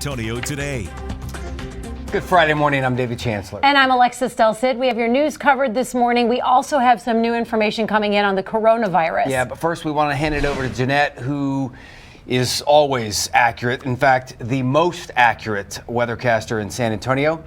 Antonio today. Good Friday morning. I'm David Chancellor. And I'm Alexis Del Cid. We have your news covered this morning. We also have some new information coming in on the coronavirus. Yeah, but first we want to hand it over to Jeanette, who is always accurate. In fact, the most accurate weathercaster in San Antonio.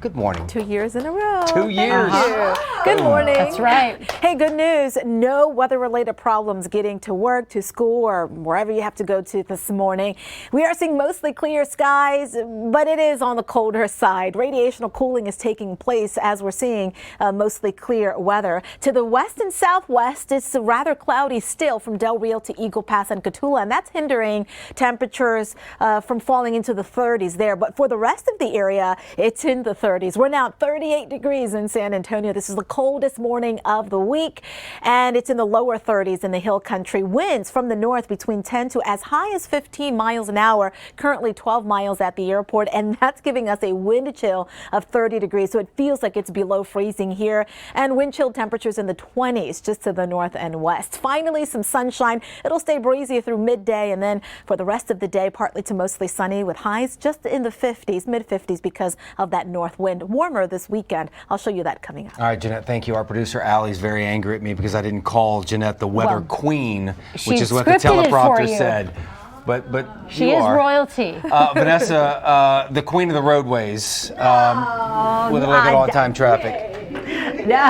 Good morning. 2 years in a row. 2 years. Thank you. Good morning. That's right. Hey, good news. No weather-related problems getting to work, to school, or wherever you have to go to this morning. We are seeing mostly clear skies, but it is on the colder side. Radiational cooling is taking place as we're seeing mostly clear weather. To the west and southwest, it's rather cloudy still from Del Rio to Eagle Pass and Cotulla, and that's hindering temperatures from falling into the 30s there. But for the rest of the area, it's in the 30s. We're now at 38 degrees in San Antonio. This is the coldest morning of the week, and it's in the lower 30s in the hill country. Winds from the north between 10 to as high as 15 miles an hour, currently 12 miles at the airport, and that's giving us a wind chill of 30 degrees, so it feels like it's below freezing here, and wind chill temperatures in the 20s just to the north and west. Finally, some sunshine. It'll stay breezy through midday, and then for the rest of the day, partly to mostly sunny with highs just in the 50s, mid-50s because of that north wind. Warmer this weekend. I'll show you that coming up. All right, Jeanette, thank you. Our producer, Allie's very angry at me because I didn't call Jeanette the weather queen, which is what the teleprompter said. But she is royalty. Vanessa, the queen of the roadways, with a look at on-time traffic. No,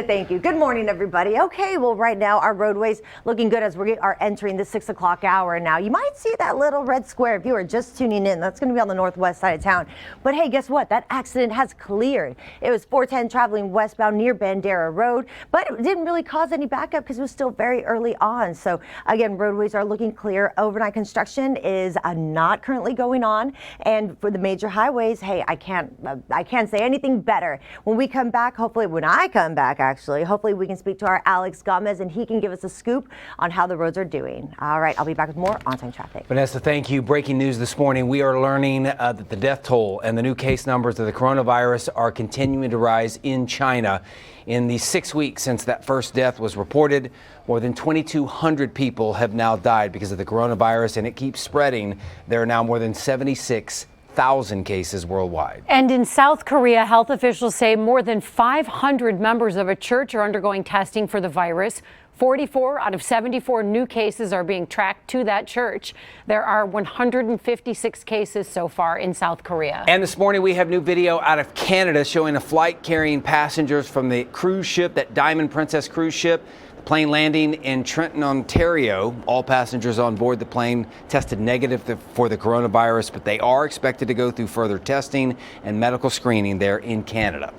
thank you. Good morning, everybody. Okay, well, right now our roadways looking good as we are entering the 6 o'clock hour now. You might see that little red square if you are just tuning in. That's going to be on the northwest side of town. But hey, guess what? That accident has cleared. It was 410 traveling westbound near Bandera Road, but it didn't really cause any backup because it was still very early on. So again, roadways are looking clear. Overnight construction is not currently going on. And for the major highways, hey, I can't say anything better. When we come back, hopefully when I come back, actually, hopefully we can speak to our Alex Gomez and he can give us a scoop on how the roads are doing. All right, I'll be back with more on-time traffic. Vanessa, thank you. Breaking news this morning. We are learning that the death toll and the new case numbers of the coronavirus are continuing to rise in China. In the 6 weeks since that first death was reported, more than 2,200 people have now died because of the coronavirus, and it keeps spreading. There are now more than 76,000 cases worldwide. And in South Korea, health officials say more than 500 members of a church are undergoing testing for the virus. 44 out of 74 new cases are being tracked to that church. There are 156 cases so far in South Korea. And this morning we have new video out of Canada showing a flight carrying passengers from the cruise ship, that Diamond Princess cruise ship. The plane landing in Trenton, Ontario. All passengers on board the plane tested negative for the coronavirus, but they are expected to go through further testing and medical screening there in Canada.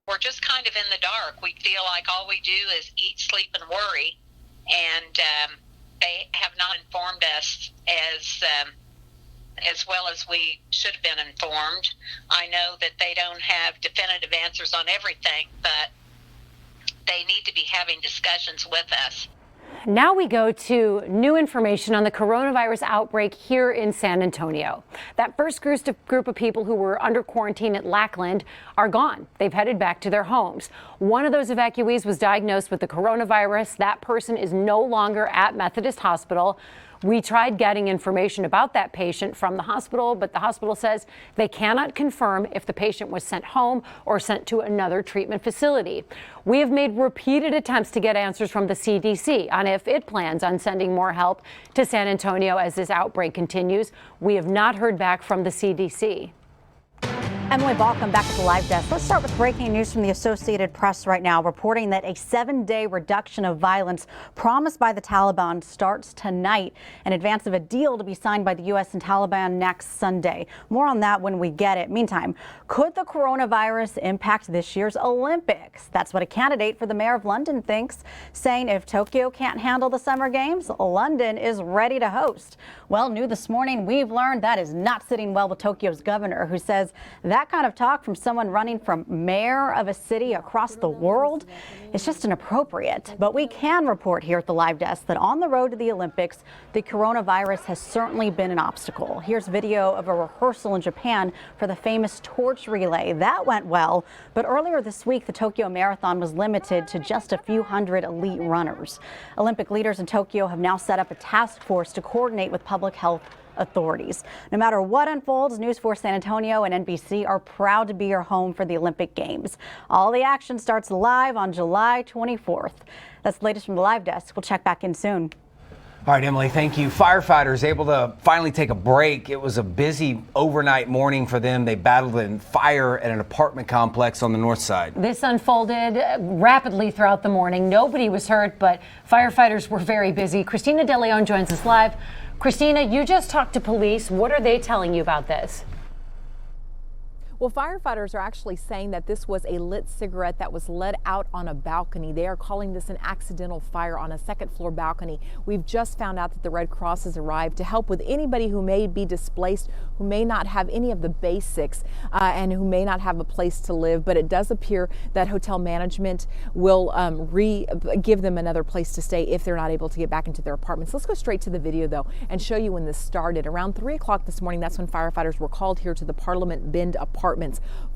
We're just kind of in the dark. We feel like all we do is eat, sleep, and worry, and they have not informed us as well as we should have been informed. I know that they don't have definitive answers on everything, but they need to be having discussions with us. Now we go to new information on the coronavirus outbreak here in San Antonio. That first group of people who were under quarantine at Lackland are gone. They've headed back to their homes. One of those evacuees was diagnosed with the coronavirus. That person is no longer at Methodist Hospital. We tried getting information about that patient from the hospital, but the hospital says they cannot confirm if the patient was sent home or sent to another treatment facility. We have made repeated attempts to get answers from the CDC on if it plans on sending more help to San Antonio as this outbreak continues. We have not heard back from the CDC. Emily, welcome back to the Live Desk. Let's start with breaking news from the Associated Press right now, reporting that a 7-day reduction of violence promised by the Taliban starts tonight in advance of a deal to be signed by the U.S. and Taliban next Sunday. More on that when we get it. Meantime, could the coronavirus impact this year's Olympics? That's what a candidate for the mayor of London thinks, saying if Tokyo can't handle the Summer Games, London is ready to host. Well, new this morning, we've learned that is not sitting well with Tokyo's governor, who says that kind of talk from someone running from mayor of a city across the world is just inappropriate. But we can report here at the Live Desk that on the road to the Olympics, the coronavirus has certainly been an obstacle. Here's video of a rehearsal in Japan for the famous torch relay. That went well, but earlier this week, the Tokyo Marathon was limited to just a few hundred elite runners. Olympic leaders in Tokyo have now set up a task force to coordinate with public health authorities. No matter what unfolds, News 4 San Antonio and NBC are proud to be your home for the Olympic Games. All the action starts live on July 24th. That's the latest from the live desk. We'll check back in soon. All right, Emily, thank you. Firefighters able to finally take a break. It was a busy overnight morning for them. They battled a fire at an apartment complex on the north side. This unfolded rapidly throughout the morning. Nobody was hurt, but firefighters were very busy. Christina De Leon joins us live. Christina, you just talked to police. What are they telling you about this? Well, firefighters are actually saying that this was a lit cigarette that was let out on a balcony. They are calling this an accidental fire on a second floor balcony. We've just found out that the Red Cross has arrived to help with anybody who may be displaced, who may not have any of the basics, and who may not have a place to live. But it does appear that hotel management will give them another place to stay if they're not able to get back into their apartments. Let's go straight to the video, though, and show you when this started. Around 3 o'clock this morning, that's when firefighters were called here to the Parliament Bend apartments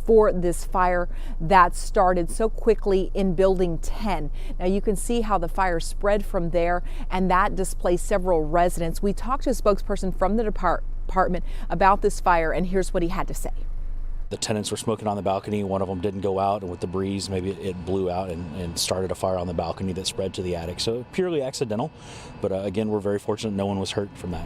for this fire that started so quickly in building 10. Now you can see how the fire spread from there, and that displaced several residents. We talked to a spokesperson from the department about this fire, and here's what he had to say. The tenants were smoking on the balcony. One of them didn't go out, and with the breeze, maybe it blew out and started a fire on the balcony that spread to the attic. So purely accidental, but again, we're very fortunate no one was hurt from that.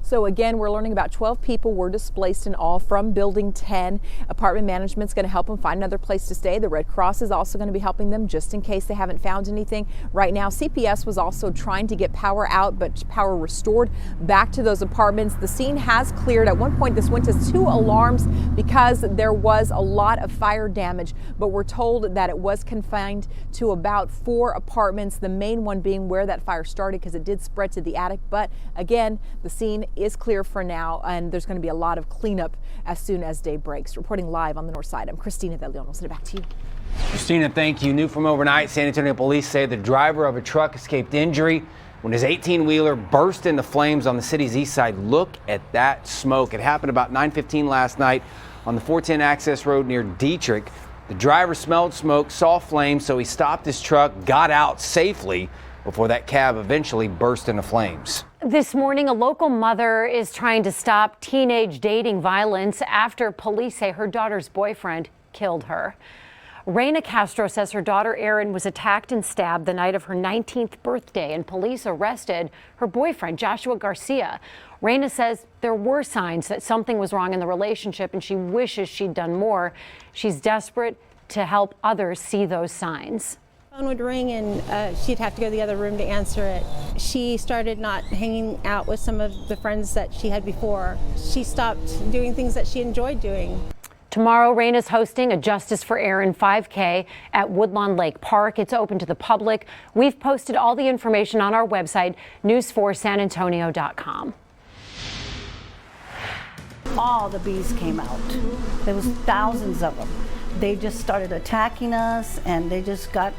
So again, we're learning about 12 people were displaced in all from building 10. Apartment management's going to help them find another place to stay. The Red Cross is also going to be helping them just in case they haven't found anything. Right now, CPS was also trying to get power out, but power restored back to those apartments. The scene has cleared. At one point, this went to 2 alarms because there was a lot of fire damage, but we're told that it was confined to about 4 apartments, the main one being where that fire started because it did spread to the attic. But again, the scene is clear for now, and there's going to be a lot of cleanup as soon as day breaks. Reporting live on the north side, I'm Christina De Leon. I'll send it back to you. Christina, thank you. New from overnight, San Antonio police say the driver of a truck escaped injury when his 18-wheeler burst into flames on the city's east side. Look at that smoke. It happened about 9:15 last night on the 410 access road near Dietrich. The driver smelled smoke, saw flames, so he stopped his truck, got out safely before that cab eventually burst into flames. This morning, a local mother is trying to stop teenage dating violence after police say her daughter's boyfriend killed her. Reina Castro says her daughter Erin was attacked and stabbed the night of her 19th birthday, and police arrested her boyfriend, Joshua Garcia. Reina says there were signs that something was wrong in the relationship, and she wishes she'd done more. She's desperate to help others see those signs. Phone would ring and she'd have to go to the other room to answer it. She started not hanging out with some of the friends that she had before. She stopped doing things that she enjoyed doing. Tomorrow, Reina's hosting a Justice for Erin 5K at Woodlawn Lake Park. It's open to the public. We've posted all the information on our website, news4sanantonio.com. All the bees came out. There was thousands of them. They just started attacking us, and they just got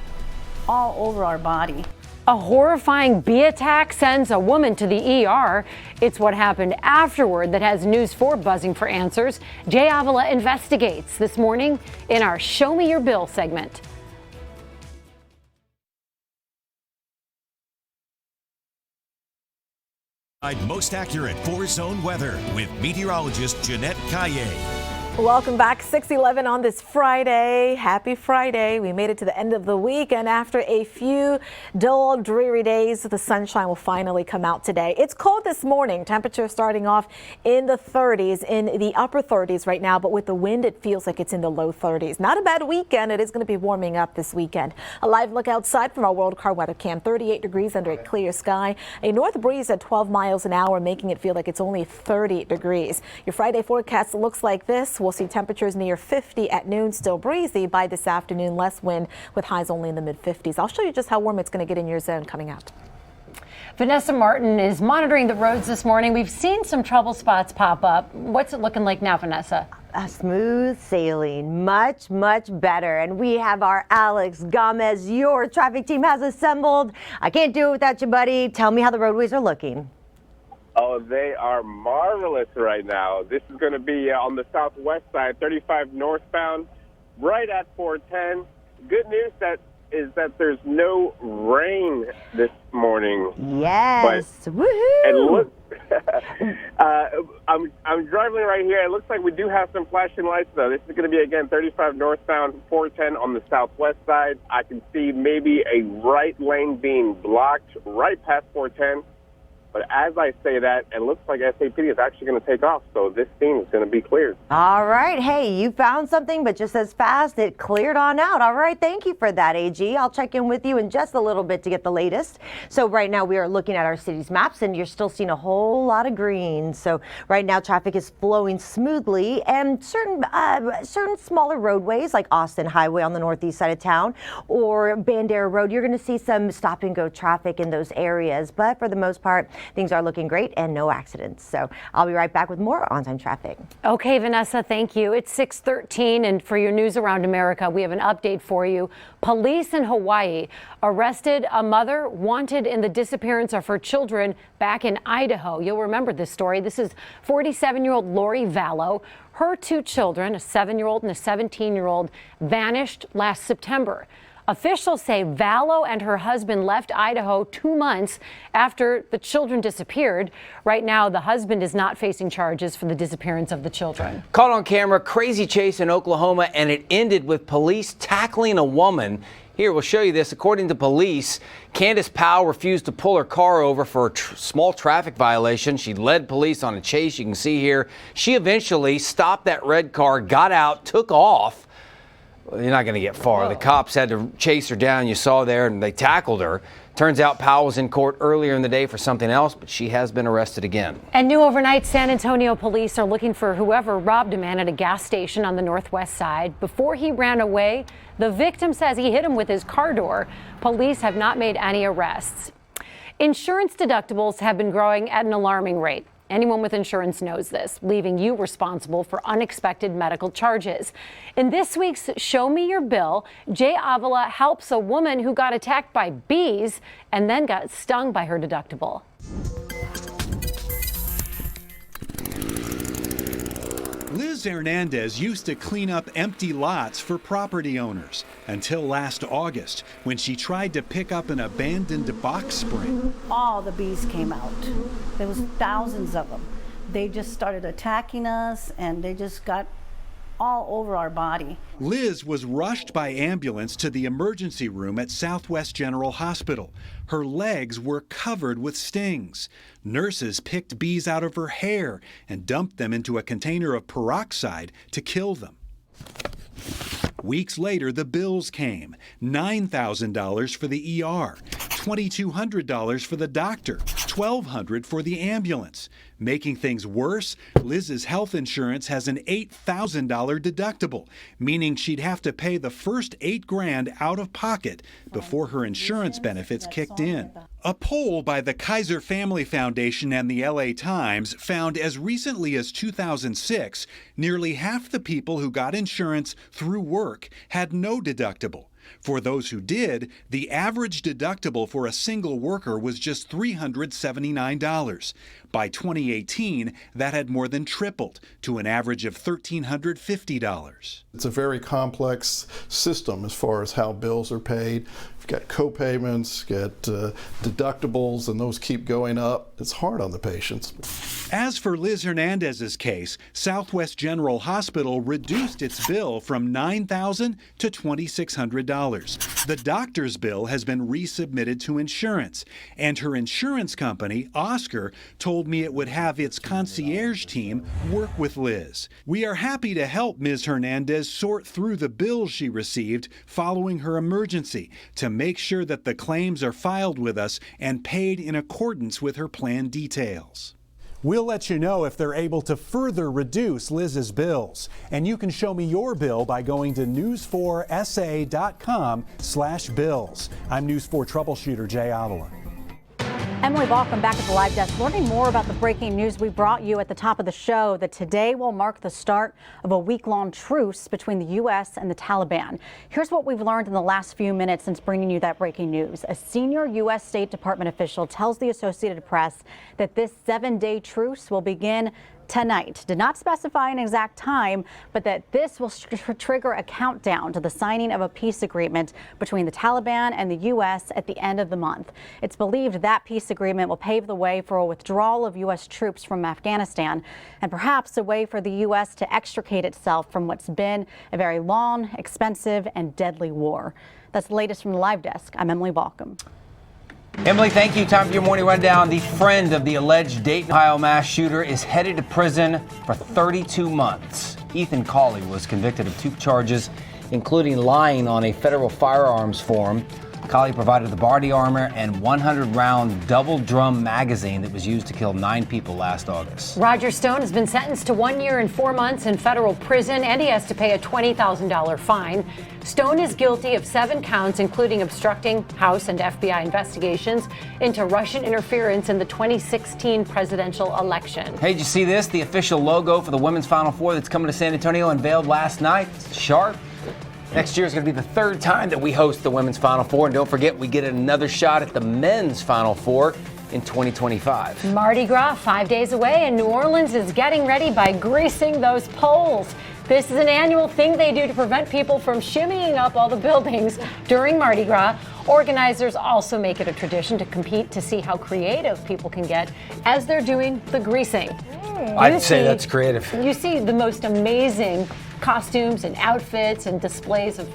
all over our body. A horrifying bee attack sends a woman to the ER. It's what happened afterward that has News 4 buzzing for answers. Jay Avila investigates this morning in our Show Me Your Bill segment. Most accurate 4-zone weather with meteorologist Jeanette Calle. Welcome back. 6:11 on this Friday. Happy Friday. We made it to the end of the week, and after a few dull, dreary days, the sunshine will finally come out today. It's cold this morning. Temperature starting off in the 30s, in the upper 30s right now, but with the wind, it feels like it's in the low 30s. Not a bad weekend. It is going to be warming up this weekend. A live look outside from our World Car Weather Cam. 38 degrees under a clear sky. A north breeze at 12 miles an hour, making it feel like it's only 30 degrees. Your Friday forecast looks like this. We'll see temperatures near 50 at noon, still breezy by this afternoon, less wind with highs only in the mid-50s. I'll show you just how warm it's going to get in your zone coming out. Vanessa Martin is monitoring the roads this morning. We've seen some trouble spots pop up. What's it looking like now, Vanessa? Smooth sailing, much better. And we have our Alex Gomez. Your traffic team has assembled. I can't do it without you, buddy. Tell me how the roadways are looking. Oh, they are marvelous right now. This is going to be on the southwest side, 35 northbound, right at 410. Good news that is that there's no rain this morning. Yes. Woohoo! And look, I'm driving right here. It looks like we do have some flashing lights, though. This is going to be, again, 35 northbound, 410 on the southwest side. I can see maybe a right lane being blocked right past 410. But as I say that, it looks like SAPD is actually going to take off, so this scene is going to be cleared. All right. Hey, you found something, but just as fast, it cleared on out. All right. Thank you for that, AG. I'll check in with you in just a little bit to get the latest. So right now we are looking at our city's maps, and you're still seeing a whole lot of green. So right now traffic is flowing smoothly, and certain smaller roadways like Austin Highway on the northeast side of town or Bandera Road, you're going to see some stop and go traffic in those areas. But for the most part, things are looking great and no accidents. So I'll be right back with more on-time traffic. Okay, Vanessa, thank you. It's 6:13, and for your news around America, we have an update for you. Police in Hawaii arrested a mother wanted in the disappearance of her children back in Idaho. You'll remember this story. This is 47-year-old Lori Vallow. Her two children, a 7-year-old and a 17-year-old, vanished last September. Officials say Vallow and her husband left Idaho 2 months after the children disappeared. Right now, the husband is not facing charges for the disappearance of the children. Caught on camera, crazy chase in Oklahoma, and it ended with police tackling a woman. Here, we'll show you this. According to police, Candace Powell refused to pull her car over for a small traffic violation. She led police on a chase. You can see here. She eventually stopped that red car, got out, took off. Well, you're not going to get far. The cops had to chase her down. You saw there, and they tackled her. Turns out Powell was in court earlier in the day for something else, but she has been arrested again. And new overnight, San Antonio police are looking for whoever robbed a man at a gas station on the northwest side. Before he ran away, the victim says he hit him with his car door. Police have not made any arrests. Insurance deductibles have been growing at an alarming rate. Anyone with insurance knows this, leaving you responsible for unexpected medical charges. In this week's Show Me Your Bill, Jay Avila helps a woman who got attacked by bees and then got stung by her deductible. Liz Hernandez used to clean up empty lots for property owners until last August when she tried to pick up an abandoned box spring. All the bees came out. There was thousands of them. They just started attacking us and they just got all over our body. Liz was rushed by ambulance to the emergency room at Southwest General Hospital. Her legs were covered with stings. Nurses picked bees out of her hair and dumped them into a container of peroxide to kill them. Weeks later, the bills came. $9,000 for the ER, $2,200 for the doctor, $1,200 for the ambulance. Making things worse, Liz's health insurance has an $8,000 deductible, meaning she'd have to pay the first $8,000 out of pocket before her insurance benefits kicked in. A poll by the Kaiser Family Foundation and the LA Times found as recently as 2006, nearly half the people who got insurance through work had no deductible. For those who did, the average deductible for a single worker was just $379. By 2018, that had more than tripled to an average of $1,350. It's a very complex system as far as how bills are paid. You've got co-payments, got deductibles, and those keep going up. It's hard on the patients. As for Liz Hernandez's case, Southwest General Hospital reduced its bill from $9,000 to $2,600. The doctor's bill has been resubmitted to insurance, and her insurance company, Oscar, told me it would have its concierge team work with Liz. We are happy to help Ms. Hernandez sort through the bills she received following her emergency to make sure that the claims are filed with us and paid in accordance with her plan details. We'll let you know if they're able to further reduce Liz's bills. And you can show me your bill by going to news4sa.com/bills. I'm News 4 troubleshooter Jay Avila. Emily, welcome back at the Live Desk. Learning more about the breaking news we brought you at the top of the show, that today will mark the start of a week-long truce between the U.S. and the Taliban. Here's what we've learned in the last few minutes since bringing you that breaking news. A senior U.S. State Department official tells the Associated Press that this 7-day truce will begin tonight. Did not specify an exact time, but that this will trigger a countdown to the signing of a peace agreement between the Taliban and the U.S. at the end of the month. It's believed that peace agreement will pave the way for a withdrawal of U.S. troops from Afghanistan and perhaps a way for the U.S. to extricate itself from what's been a very long, expensive, and deadly war. That's the latest from the Live Desk. I'm Emily Balcom. Emily, thank you. Time for your morning rundown. The friend of the alleged Dayton, Ohio mass shooter is headed to prison for 32 months. Ethan Cawley was convicted of 2 charges, including lying on a federal firearms form. Cawley provided the body armor and 100-round double-drum magazine that was used to kill 9 people last August. Roger Stone has been sentenced to 1 year and 4 months in federal prison, and he has to pay a $20,000 fine. Stone is guilty of 7 counts, including obstructing House and FBI investigations into Russian interference in the 2016 presidential election. Hey, did you see this? The official logo for the women's Final Four that's coming to San Antonio unveiled last night. It's sharp. Next year is going to be the 3rd time that we host the women's Final Four. And don't forget, we get another shot at the men's Final Four in 2025. Mardi Gras 5 days away, and New Orleans is getting ready by greasing those poles. This is an annual thing they do to prevent people from shimmying up all the buildings during Mardi Gras. Organizers also make it a tradition to compete to see how creative people can get as they're doing the greasing. I'd say that's creative. You see the most amazing costumes and outfits and displays of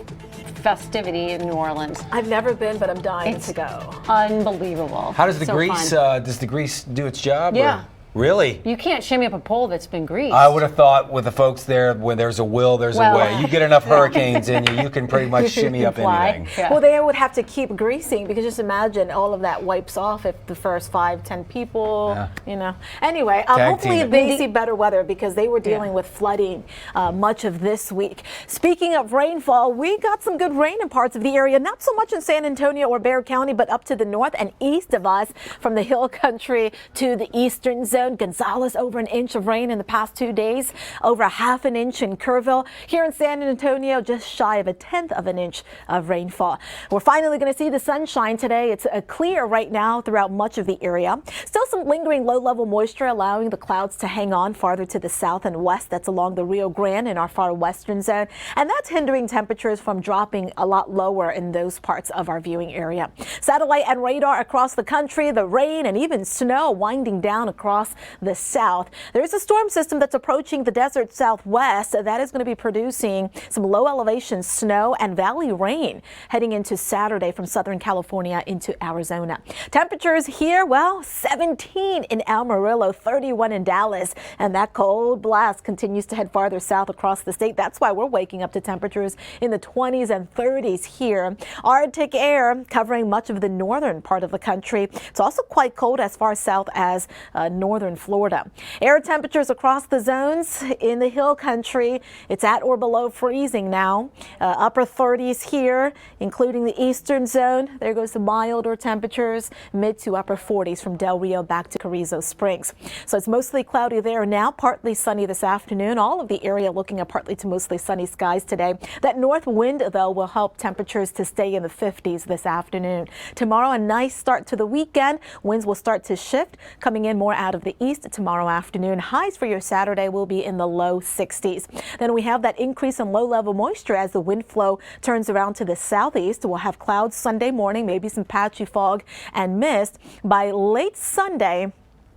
festivity in New Orleans. I've never been, but I'm dying to go. Unbelievable. How does the So grease? fun. Does the grease do its job? Yeah. Or? Really? You can't shimmy up a pole that's been greased. I would have thought with the folks there, when there's a will, there's a way. You get enough hurricanes in you, you can pretty much shimmy up anything. Yeah. Well, they would have to keep greasing because just imagine all of that wipes off if the first 5-10 people, you know. Anyway, hopefully they see better weather because they were dealing with flooding much of this week. Speaking of rainfall, we got some good rain in parts of the area, not so much in San Antonio or Bexar County, but up to the north and east of us from the hill country to the eastern zone. Gonzales, over an inch of rain in the past 2 days, over a ½ an inch in Kerrville. Here in San Antonio, just shy of a 1/10 of an inch of rainfall. We're finally going to see the sunshine today. It's clear right now throughout much of the area. Still some lingering low-level moisture allowing the clouds to hang on farther to the south and west. That's along the Rio Grande in our far western zone. And that's hindering temperatures from dropping a lot lower in those parts of our viewing area. Satellite and radar across the country, the rain and even snow winding down across the south. There's a storm system that's approaching the desert southwest that is going to be producing some low elevation snow and valley rain heading into Saturday from Southern California into Arizona. Temperatures here, well, 17 in Amarillo, 31 in Dallas, and that cold blast continues to head farther south across the state. That's why we're waking up to temperatures in the 20s and 30s here. Arctic air covering much of the northern part of the country. It's also quite cold as far south as northern Florida. Air temperatures across the zones in the hill country, it's at or below freezing now. Upper 30s here, including the eastern zone. There goes the milder temperatures, mid to upper 40s from Del Rio back to Carrizo Springs. So it's mostly cloudy there now, partly sunny this afternoon. All of the area looking at partly to mostly sunny skies today. That north wind, though, will help temperatures to stay in the 50s this afternoon. Tomorrow, a nice start to the weekend. Winds will start to shift, coming in more out of the east tomorrow afternoon. Highs for your Saturday will be in the low 60s. Then we have that increase in low-level moisture as the wind flow turns around to the southeast. We'll have clouds Sunday morning, maybe some patchy fog and mist. By late Sunday,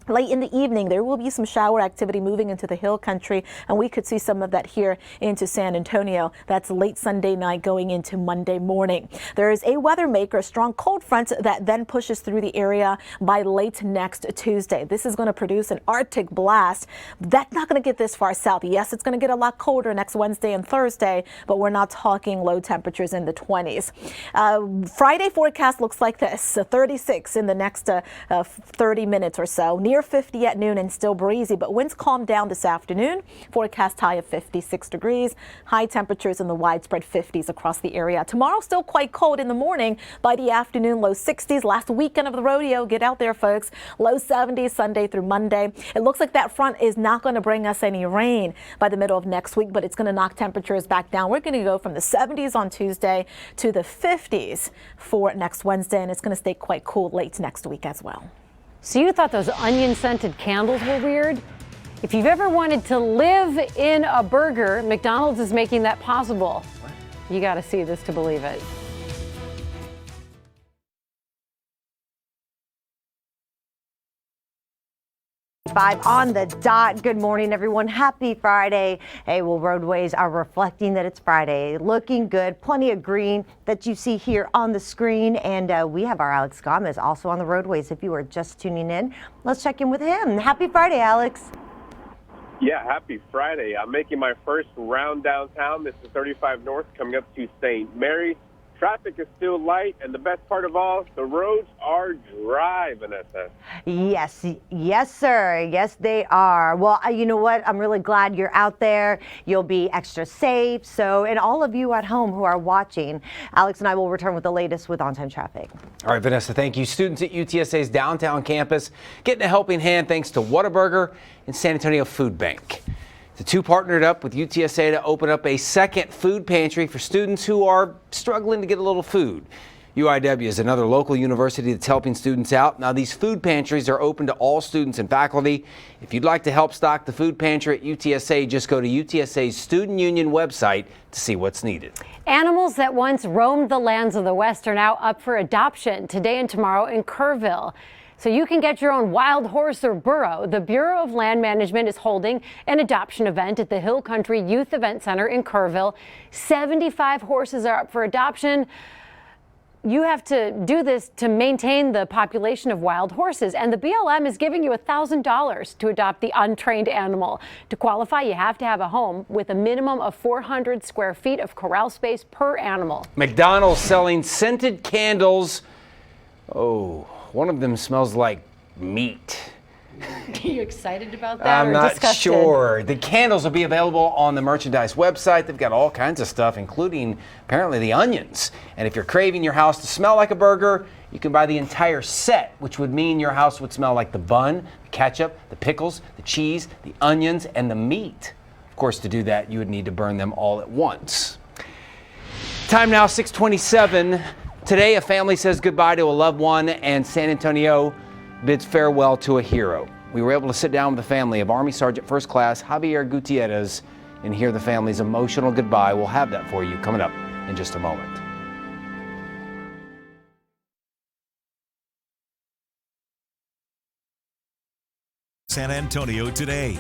late in the evening, there will be some shower activity moving into the hill country, and we could see some of that here into San Antonio. That's late Sunday night going into Monday morning. There is a weather maker, a strong cold front that then pushes through the area by late next Tuesday. This is going to produce an Arctic blast. That's not going to get this far south. Yes, it's going to get a lot colder next Wednesday and Thursday, but we're not talking low temperatures in the 20s. Friday forecast looks like this, 36 in the next 30 minutes or so. Near 50 at noon and still breezy, but winds calm down this afternoon. Forecast high of 56 degrees. High temperatures in the widespread 50s across the area. Tomorrow still quite cold in the morning. By the afternoon, low 60s. Last weekend of the rodeo. Get out there, folks. Low 70s Sunday through Monday. It looks like that front is not going to bring us any rain by the middle of next week, but it's going to knock temperatures back down. We're going to go from the 70s on Tuesday to the 50s for next Wednesday, and it's going to stay quite cool late next week as well. So you thought those onion-scented candles were weird? If you've ever wanted to live in a burger, McDonald's is making that possible. You got to see this to believe it. On the dot. Good morning, everyone. Happy Friday. Hey, well, roadways are reflecting that it's Friday. Looking good. Plenty of green that you see here on the screen. And we have our Alex Gomez also on the roadways. If you are just tuning in, let's check in with him. Happy Friday, Alex. Yeah, happy Friday. I'm making my first round downtown. This is 35 North coming up to St. Mary. Traffic is still light, and the best part of all, the roads are dry, Vanessa. Yes, sir. Yes, they are. Well, you know what? I'm really glad you're out there. You'll be extra safe. So, and all of you at home who are watching, Alex and I will return with the latest with on-time traffic. All right, Vanessa, thank you. Students at UTSA's downtown campus getting a helping hand thanks to Whataburger and San Antonio Food Bank. The two partnered up with UTSA to open up a second food pantry for students who are struggling to get a little food. UIW is another local university that's helping students out. Now, these food pantries are open to all students and faculty. If you'd like to help stock the food pantry at UTSA, just go to UTSA's Student Union website to see what's needed. Animals that once roamed the lands of the West are now up for adoption today and tomorrow in Kerrville. So you can get your own wild horse or burro. The Bureau of Land Management is holding an adoption event at the Hill Country Youth Event Center in Kerrville. 75 horses are up for adoption. You have to do this to maintain the population of wild horses, and the BLM is giving you $1,000 to adopt the untrained animal. To qualify, you have to have a home with a minimum of 400 square feet of corral space per animal. McDonald's selling scented candles. Oh, one of them smells like meat. Are you excited about that? I'm not sure. The candles will be available on the merchandise website. They've got all kinds of stuff, including apparently the onions. And if you're craving your house to smell like a burger, you can buy the entire set, which would mean your house would smell like the bun, the ketchup, the pickles, the cheese, the onions, and the meat. Of course, to do that, you would need to burn them all at once. Time now, 6:27. Today, a family says goodbye to a loved one, and San Antonio bids farewell to a hero. We were able to sit down with the family of Army Sergeant First Class Javier Gutierrez and hear the family's emotional goodbye. We'll have that for you coming up in just a moment. San Antonio today.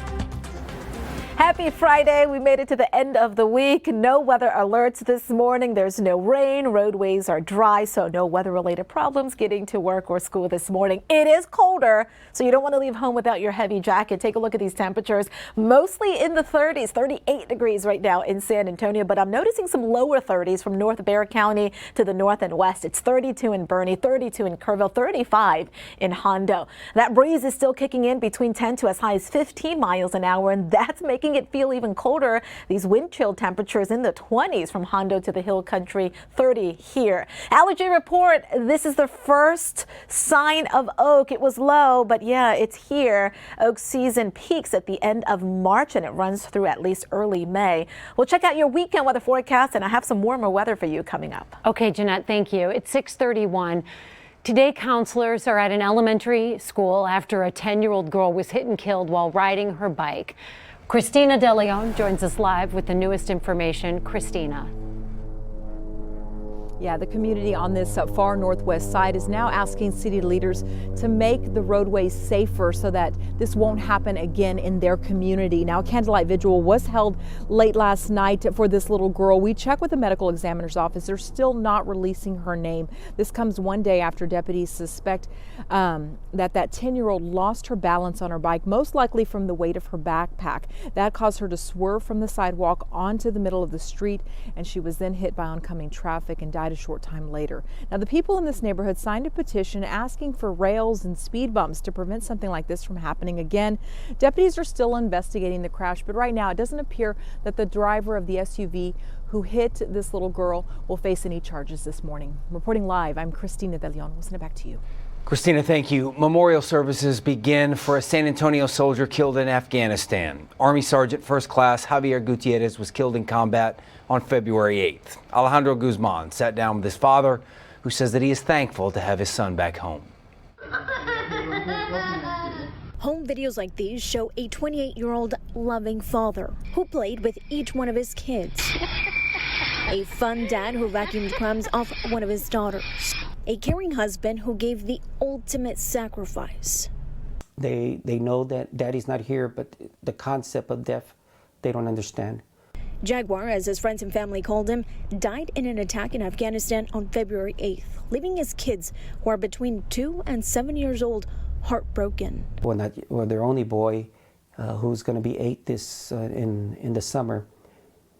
Happy Friday. We made it to the end of the week. No weather alerts this morning. There's no rain. Roadways are dry, so no weather-related problems getting to work or school this morning. It is colder, so you don't want to leave home without your heavy jacket. Take a look at these temperatures. Mostly in the 30s, 38 degrees right now in San Antonio, but I'm noticing some lower 30s from North Bexar County to the north and west. It's 32 in Bernie, 32 in Kerrville, 35 in Hondo. That breeze is still kicking in between 10 to as high as 15 miles an hour, and that's making it feel even colder. These wind chill temperatures in the 20s from Hondo to the Hill Country, 30 here. Allergy report. This is the first sign of oak. It was low, but yeah, it's here. Oak season peaks at the end of March and it runs through at least early May. We'll check out your weekend weather forecast, and I have some warmer weather for you coming up. Okay, Jeanette, thank you. It's 6:31. Today, counselors are at an elementary school after a 10-year-old girl was hit and killed while riding her bike. Christina De Leon joins us live with the newest information. Christina. Yeah, the community on this far northwest side is now asking city leaders to make the roadways safer so that this won't happen again in their community. Now, a candlelight vigil was held late last night for this little girl. We checked with the medical examiner's office. They're still not releasing her name. This comes one day after deputies suspect that 10-year-old lost her balance on her bike, most likely from the weight of her backpack. That caused her to swerve from the sidewalk onto the middle of the street, and she was then hit by oncoming traffic and died a short time later. Now, the people in this neighborhood signed a petition asking for rails and speed bumps to prevent something like this from happening again. Deputies are still investigating the crash, but right now it doesn't appear that the driver of the SUV who hit this little girl will face any charges this morning. Reporting live, I'm Christina De Leon. We'll send it back to you. Christina, thank you. Memorial services begin for a San Antonio soldier killed in Afghanistan. Army Sergeant First Class Javier Gutierrez was killed in combat on February 8th. Alejandro Guzman sat down with his father, who says that he is thankful to have his son back home. Home videos like these show a 28-year-old loving father who played with each one of his kids. A fun dad who vacuumed crumbs off one of his daughters. A caring husband who gave the ultimate sacrifice. They know that daddy's not here, but the concept of death, they don't understand. Jaguar, as his friends and family called him, died in an attack in Afghanistan on February 8th, leaving his kids, who are between 2 and 7 years old, heartbroken. Well, their only boy, who's going to be 8 in the summer,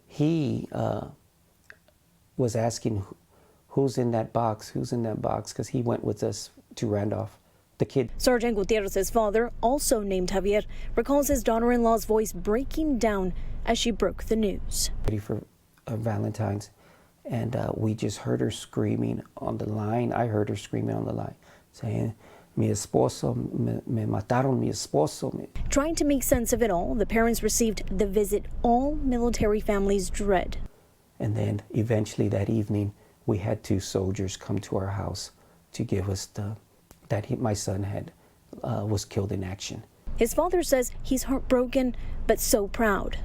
he was asking who's in that box, because he went with us to Randolph, the kid. Sergeant Gutierrez's father, also named Javier, recalls his daughter-in-law's voice breaking down as she broke the news. Ready for Valentine's, and we just heard her screaming on the line. I heard her screaming on the line, saying, "Mi esposo, me mataron mi esposo." Trying to make sense of it all, the parents received the visit all military families dread. And then eventually that evening, we had 2 soldiers come to our house to give us my son was killed in action. His father says he's heartbroken, but so proud.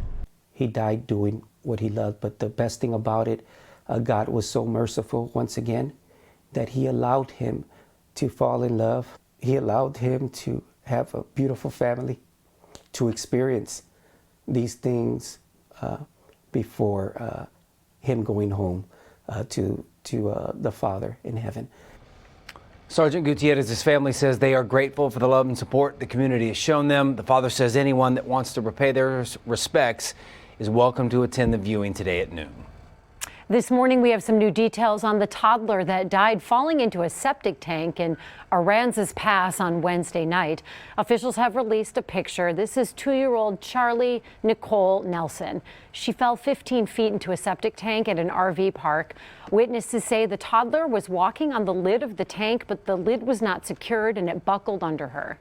He died doing what he loved, but the best thing about it, God was so merciful once again that he allowed him to fall in love. He allowed him to have a beautiful family, to experience these things before him going home to the Father in heaven. Sergeant Gutierrez's family says they are grateful for the love and support the community has shown them. The father says anyone that wants to repay their respects is welcome to attend the viewing today at noon. This morning, we have some new details on the toddler that died falling into a septic tank in Aransas Pass on Wednesday night. Officials have released a picture. This is 2-year-old Charlie Nicole Nelson. She fell 15 feet into a septic tank at an RV park. Witnesses say the toddler was walking on the lid of the tank, but the lid was not secured and it buckled under her.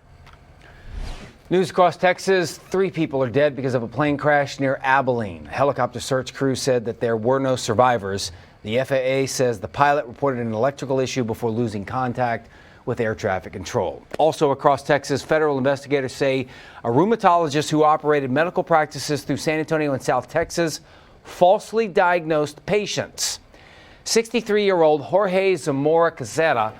News across Texas, 3 people are dead because of a plane crash near Abilene. A helicopter search crew said that there were no survivors. The FAA says the pilot reported an electrical issue before losing contact with air traffic control. Also across Texas, federal investigators say a rheumatologist who operated medical practices through San Antonio and South Texas falsely diagnosed patients. 63-year-old Jorge Zamora Casera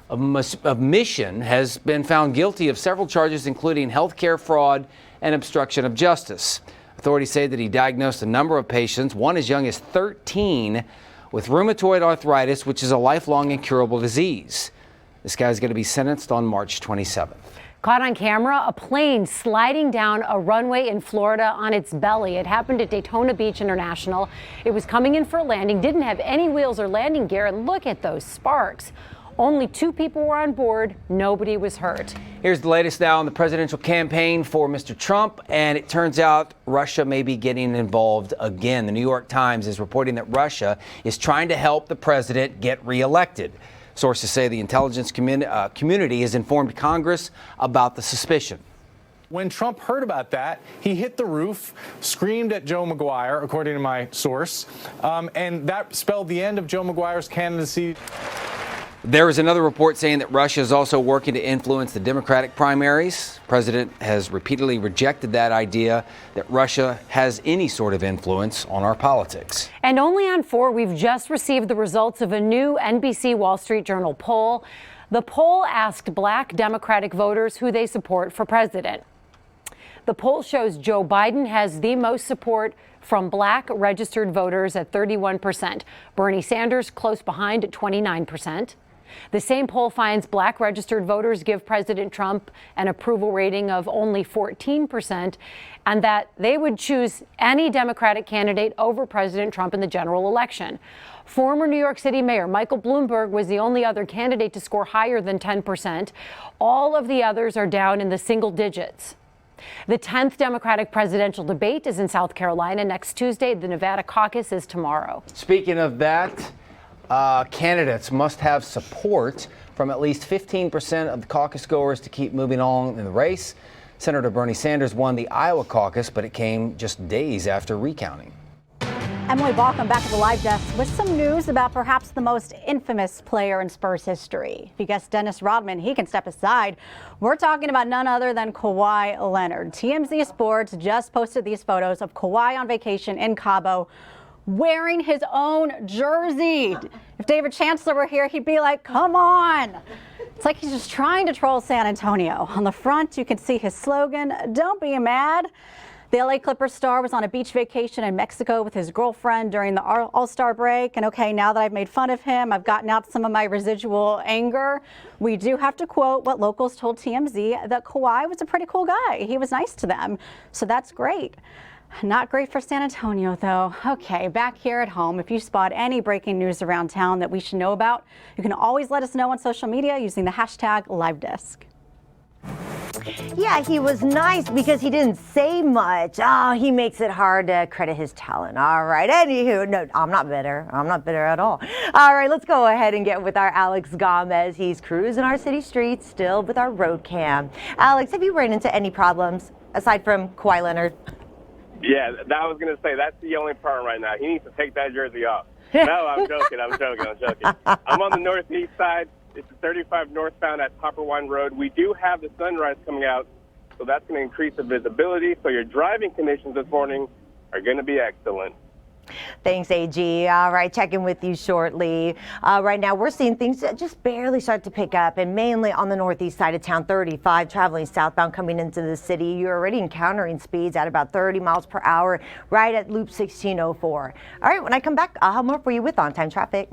of Mission has been found guilty of several charges, including healthcare fraud and obstruction of justice. Authorities say that he diagnosed a number of patients, one as young as 13, with rheumatoid arthritis, which is a lifelong incurable disease. This guy is going to be sentenced on March 27th. Caught on camera, a plane sliding down a runway in Florida on its belly. It happened at Daytona Beach International. It was coming in for a landing, didn't have any wheels or landing gear, and look at those sparks. Only 2 people were on board. Nobody was hurt. Here's the latest now on the presidential campaign for Mr. Trump, and it turns out Russia may be getting involved again. The New York Times is reporting that Russia is trying to help the president get reelected. Sources say the intelligence community has informed Congress about the suspicion. When Trump heard about that, he hit the roof, screamed at Joe Maguire, according to my source, and that spelled the end of Joe Maguire's candidacy. There is another report saying that Russia is also working to influence the Democratic primaries. The president has repeatedly rejected that idea that Russia has any sort of influence on our politics. And only on 4, we've just received the results of a new NBC Wall Street Journal poll. The poll asked Black Democratic voters who they support for president. The poll shows Joe Biden has the most support from Black registered voters at 31%. Bernie Sanders close behind at 29%. The same poll finds Black registered voters give President Trump an approval rating of only 14%, and that they would choose any Democratic candidate over President Trump in the general election. Former New York City Mayor Michael Bloomberg was the only other candidate to score higher than 10%. All of the others are down in the single digits. The 10th Democratic presidential debate is in South Carolina next Tuesday. The Nevada caucus is tomorrow. Speaking of that, candidates must have support from at least 15% of the caucus goers to keep moving on in the race. Senator Bernie Sanders won the Iowa caucus, but it came just days after recounting. Emily Balcom back at the live desk with some news about perhaps the most infamous player in Spurs history. If you guessed Dennis Rodman, he can step aside. We're talking about none other than Kawhi Leonard. TMZ Sports just posted these photos of Kawhi on vacation in Cabo wearing his own jersey. If David Chancellor were here, he'd be like, come on. It's like he's just trying to troll San Antonio. On the front, you can see his slogan, "Don't be mad." The LA Clippers star was on a beach vacation in Mexico with his girlfriend during the All-Star break. And okay, now that I've made fun of him, I've gotten out some of my residual anger. We do have to quote what locals told TMZ, that Kawhi was a pretty cool guy. He was nice to them. So that's great. Not great for San Antonio, though. Okay, back here at home, if you spot any breaking news around town that we should know about, you can always let us know on social media using the hashtag LiveDesk. Yeah, he was nice because he didn't say much. Oh, he makes it hard to credit his talent. All right. Anywho, no, I'm not bitter. I'm not bitter at all. All right, let's go ahead and get with our Alex Gomez. He's cruising our city streets still with our road cam. Alex, have you run into any problems aside from Kawhi Leonard? Yeah, that I was going to say, that's the only problem right now. He needs to take that jersey off. No, I'm joking. I'm joking. I'm on the northeast side. It's 35 northbound at Topperwine Road. We do have the sunrise coming out, so that's going to increase the visibility. So your driving conditions this morning are going to be excellent. Thanks, AG. All right, checking with you shortly. Right now, we're seeing things that just barely start to pick up, and mainly on the northeast side of town, 35, traveling southbound coming into the city. You're already encountering speeds at about 30 miles per hour right at Loop 1604. All right, when I come back, I'll have more for you with on-time traffic.